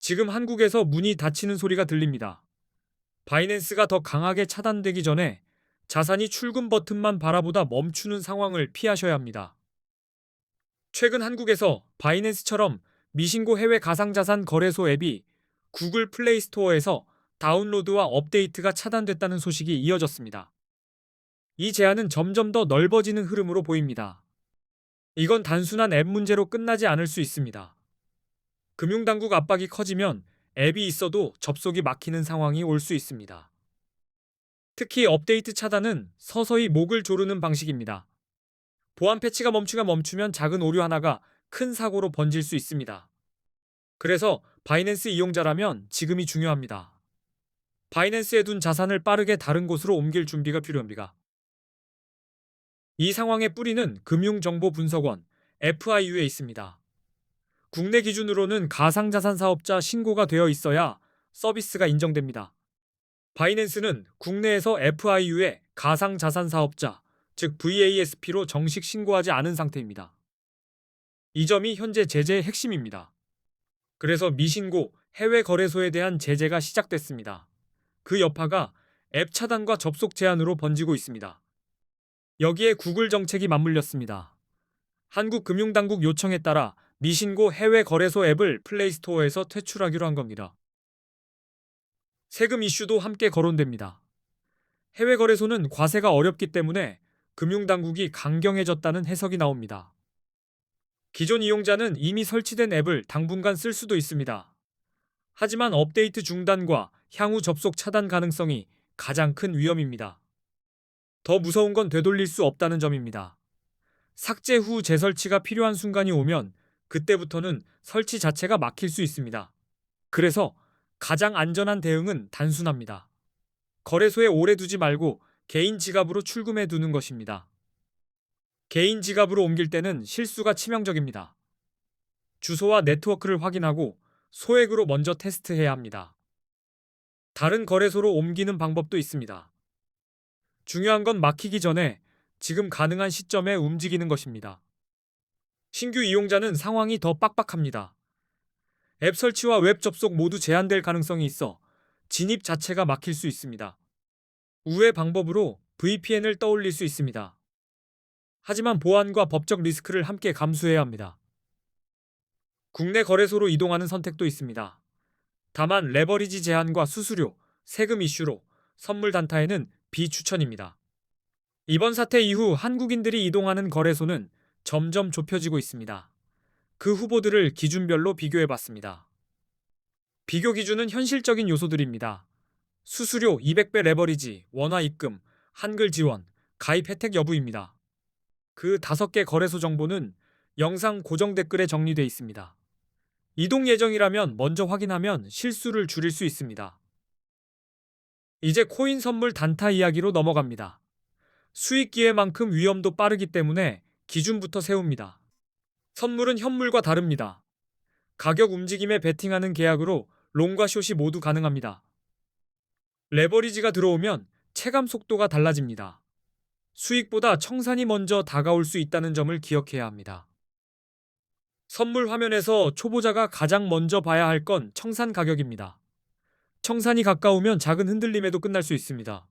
지금 한국에서 문이 닫히는 소리가 들립니다. 바이낸스가 더 강하게 차단되기 전에 자산이 출금 버튼만 바라보다 멈추는 상황을 피하셔야 합니다. 최근 한국에서 바이낸스처럼 미신고 해외 가상자산 거래소 앱이 구글 플레이 스토어에서 다운로드와 업데이트가 차단됐다는 소식이 이어졌습니다. 이 제한은 점점 더 넓어지는 흐름으로 보입니다. 이건 단순한 앱 문제로 끝나지 않을 수 있습니다. 금융당국 압박이 커지면 앱이 있어도 접속이 막히는 상황이 올 수 있습니다. 특히 업데이트 차단은 서서히 목을 조르는 방식입니다. 보안 패치가 멈추면 작은 오류 하나가 큰 사고로 번질 수 있습니다. 그래서 바이낸스 이용자라면 지금이 중요합니다. 바이낸스에 둔 자산을 빠르게 다른 곳으로 옮길 준비가 필요합니다. 이 상황의 뿌리는 금융정보분석원 FIU에 있습니다. 국내 기준으로는 가상자산 사업자 신고가 되어 있어야 서비스가 인정됩니다. 바이낸스는 국내에서 FIU에 가상자산 사업자, 즉 VASP로 정식 신고하지 않은 상태입니다. 이 점이 현재 제재의 핵심입니다. 그래서 미신고 해외 거래소에 대한 제재가 시작됐습니다. 그 여파가 앱 차단과 접속 제한으로 번지고 있습니다. 여기에 구글 정책이 맞물렸습니다. 한국금융당국 요청에 따라 미신고 해외 거래소 앱을 플레이스토어에서 퇴출하기로 한 겁니다. 세금 이슈도 함께 거론됩니다. 해외 거래소는 과세가 어렵기 때문에 금융당국이 강경해졌다는 해석이 나옵니다. 기존 이용자는 이미 설치된 앱을 당분간 쓸 수도 있습니다. 하지만 업데이트 중단과 향후 접속 차단 가능성이 가장 큰 위험입니다. 더 무서운 건 되돌릴 수 없다는 점입니다. 삭제 후 재설치가 필요한 순간이 오면 그때부터는 설치 자체가 막힐 수 있습니다. 그래서 가장 안전한 대응은 단순합니다. 거래소에 오래 두지 말고 개인 지갑으로 출금해 두는 것입니다. 개인 지갑으로 옮길 때는 실수가 치명적입니다. 주소와 네트워크를 확인하고 소액으로 먼저 테스트해야 합니다. 다른 거래소로 옮기는 방법도 있습니다. 중요한 건 막히기 전에 지금 가능한 시점에 움직이는 것입니다. 신규 이용자는 상황이 더 빡빡합니다. 앱 설치와 웹 접속 모두 제한될 가능성이 있어 진입 자체가 막힐 수 있습니다. 우회 방법으로 VPN을 떠올릴 수 있습니다. 하지만 보안과 법적 리스크를 함께 감수해야 합니다. 국내 거래소로 이동하는 선택도 있습니다. 다만 레버리지 제한과 수수료, 세금 이슈로 선물 단타에는 비추천입니다. 이번 사태 이후 한국인들이 이동하는 거래소는 점점 좁혀지고 있습니다. 그 후보들을 기준별로 비교해 봤습니다. 비교 기준은 현실적인 요소들입니다. 수수료 200배 레버리지, 원화 입금, 한글 지원, 가입 혜택 여부입니다. 그 5개 거래소 정보는 영상 고정 댓글에 정리되어 있습니다. 이동 예정이라면 먼저 확인하면 실수를 줄일 수 있습니다. 이제 코인 선물 단타 이야기로 넘어갑니다. 수익 기회만큼 위험도 빠르기 때문에 기준부터 세웁니다. 선물은 현물과 다릅니다. 가격 움직임에 베팅하는 계약으로 롱과 숏이 모두 가능합니다. 레버리지가 들어오면 체감 속도가 달라집니다. 수익보다 청산이 먼저 다가올 수 있다는 점을 기억해야 합니다. 선물 화면에서 초보자가 가장 먼저 봐야 할 건 청산 가격입니다. 청산이 가까우면 작은 흔들림에도 끝날 수 있습니다.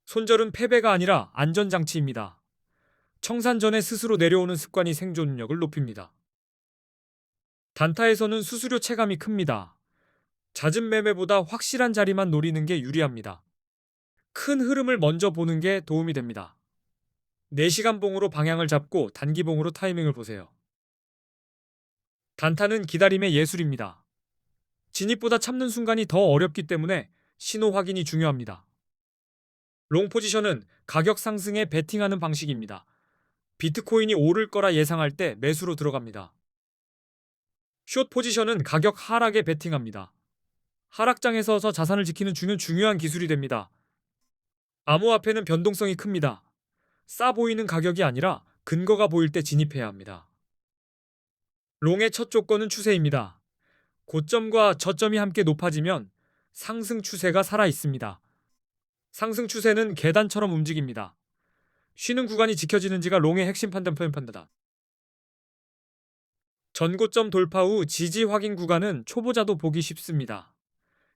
손절은 패배가 아니라 안전장치입니다. 청산 전에 스스로 내려오는 습관이 생존력을 높입니다. 단타에서는 수수료 체감이 큽니다. 잦은 매매보다 확실한 자리만 노리는 게 유리합니다. 큰 흐름을 먼저 보는 게 도움이 됩니다. 4시간 봉으로 방향을 잡고 단기봉으로 타이밍을 보세요. 단타는 기다림의 예술입니다. 진입보다 참는 순간이 더 어렵기 때문에 신호 확인이 중요합니다. 롱 포지션은 가격 상승에 베팅하는 방식입니다. 비트코인이 오를 거라 예상할 때 매수로 들어갑니다. 숏 포지션은 가격 하락에 베팅합니다. 하락장에서 서서 자산을 지키는 중요한 기술이 됩니다. 암호화폐는 변동성이 큽니다. 싸 보이는 가격이 아니라 근거가 보일 때 진입해야 합니다. 롱의 첫 조건은 추세입니다. 고점과 저점이 함께 높아지면 상승 추세가 살아 있습니다. 상승 추세는 계단처럼 움직입니다. 쉬는 구간이 지켜지는지가 롱의 핵심 판단다. 전고점 돌파 후 지지 확인 구간은 초보자도 보기 쉽습니다.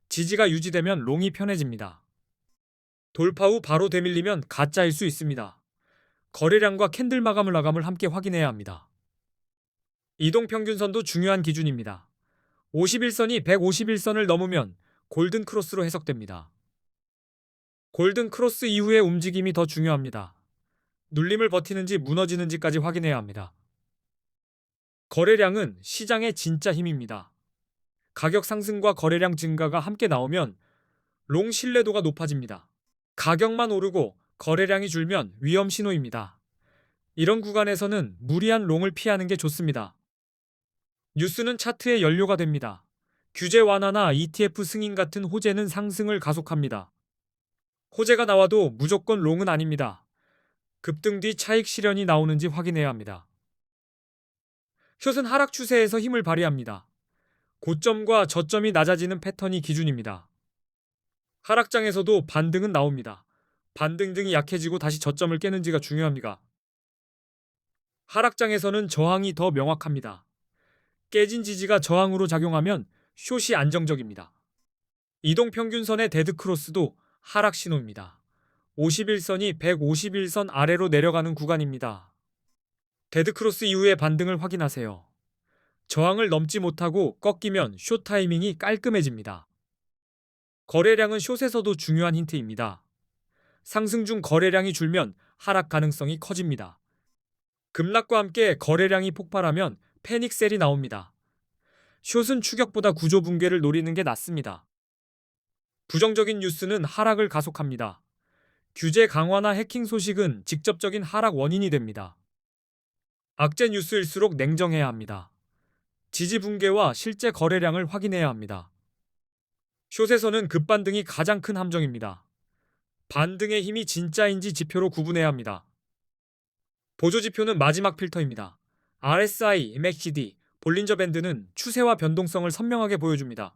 지지가 유지되면 롱이 편해집니다. 돌파 후 바로 되밀리면 가짜일 수 있습니다. 거래량과 캔들 마감을 함께 확인해야 합니다. 이동평균선도 중요한 기준입니다. 51선이 151선을 넘으면 골든 크로스로 해석됩니다. 골든 크로스 이후의 움직임이 더 중요합니다. 눌림을 버티는지 무너지는지까지 확인해야 합니다. 거래량은 시장의 진짜 힘입니다. 가격 상승과 거래량 증가가 함께 나오면 롱 신뢰도가 높아집니다. 가격만 오르고 거래량이 줄면 위험 신호입니다. 이런 구간에서는 무리한 롱을 피하는 게 좋습니다. 뉴스는 차트의 연료가 됩니다. 규제 완화나 ETF 승인 같은 호재는 상승을 가속합니다. 호재가 나와도 무조건 롱은 아닙니다. 급등 뒤 차익 실현이 나오는지 확인해야 합니다. 숏은 하락 추세에서 힘을 발휘합니다. 고점과 저점이 낮아지는 패턴이 기준입니다. 하락장에서도 반등은 나옵니다. 반등 등이 약해지고 다시 저점을 깨는지가 중요합니다. 하락장에서는 저항이 더 명확합니다. 깨진 지지가 저항으로 작용하면 숏이 안정적입니다. 이동평균선의 데드크로스도 하락 신호입니다. 51선이 151선 아래로 내려가는 구간입니다. 데드크로스 이후의 반등을 확인하세요. 저항을 넘지 못하고 꺾이면 숏 타이밍이 깔끔해집니다. 거래량은 숏에서도 중요한 힌트입니다. 상승 중 거래량이 줄면 하락 가능성이 커집니다. 급락과 함께 거래량이 폭발하면 패닉셀이 나옵니다. 숏은 추격보다 구조 붕괴를 노리는 게 낫습니다. 부정적인 뉴스는 하락을 가속합니다. 규제 강화나 해킹 소식은 직접적인 하락 원인이 됩니다. 악재 뉴스일수록 냉정해야 합니다. 지지 붕괴와 실제 거래량을 확인해야 합니다. 숏에서는 급반등이 가장 큰 함정입니다. 반등의 힘이 진짜인지 지표로 구분해야 합니다. 보조 지표는 마지막 필터입니다. RSI, MACD, 볼린저 밴드는 추세와 변동성을 선명하게 보여줍니다.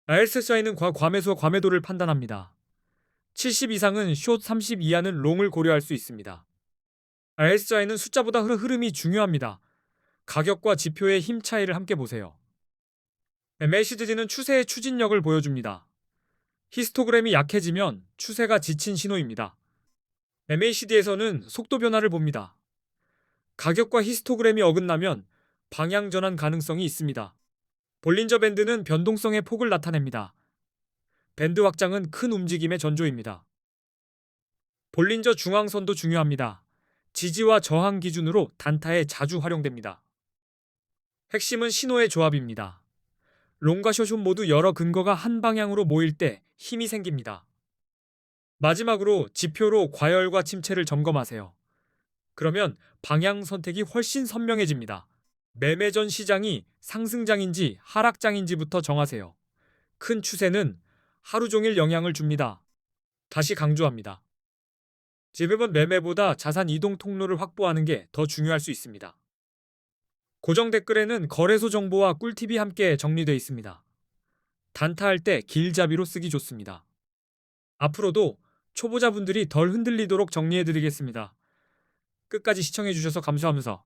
RSI는 과매수와 과매도를 판단합니다. 70 이상은 숏, 30 이하는 롱을 고려할 수 있습니다. RSI는 숫자보다 흐름이 중요합니다. 가격과 지표의 힘 차이를 함께 보세요. MACD는 추세의 추진력을 보여줍니다. 히스토그램이 약해지면 추세가 지친 신호입니다. MACD에서는 속도 변화를 봅니다. 가격과 히스토그램이 어긋나면 방향 전환 가능성이 있습니다. 볼린저 밴드는 변동성의 폭을 나타냅니다. 밴드 확장은 큰 움직임의 전조입니다. 볼린저 중앙선도 중요합니다. 지지와 저항 기준으로 단타에 자주 활용됩니다. 핵심은 신호의 조합입니다. 롱과 숏 모두 여러 근거가 한 방향으로 모일 때 힘이 생깁니다. 마지막으로 지표로 과열과 침체를 점검하세요. 그러면 방향 선택이 훨씬 선명해집니다. 매매 전 시장이 상승장인지 하락장인지부터 정하세요. 큰 추세는 하루 종일 영향을 줍니다. 다시 강조합니다. 지금은 매매보다 자산 이동 통로를 확보하는 게 더 중요할 수 있습니다. 고정 댓글에는 거래소 정보와 꿀팁이 함께 정리되어 있습니다. 단타할 때 길잡이로 쓰기 좋습니다. 앞으로도 초보자분들이 덜 흔들리도록 정리해드리겠습니다. 끝까지 시청해주셔서 감사하면서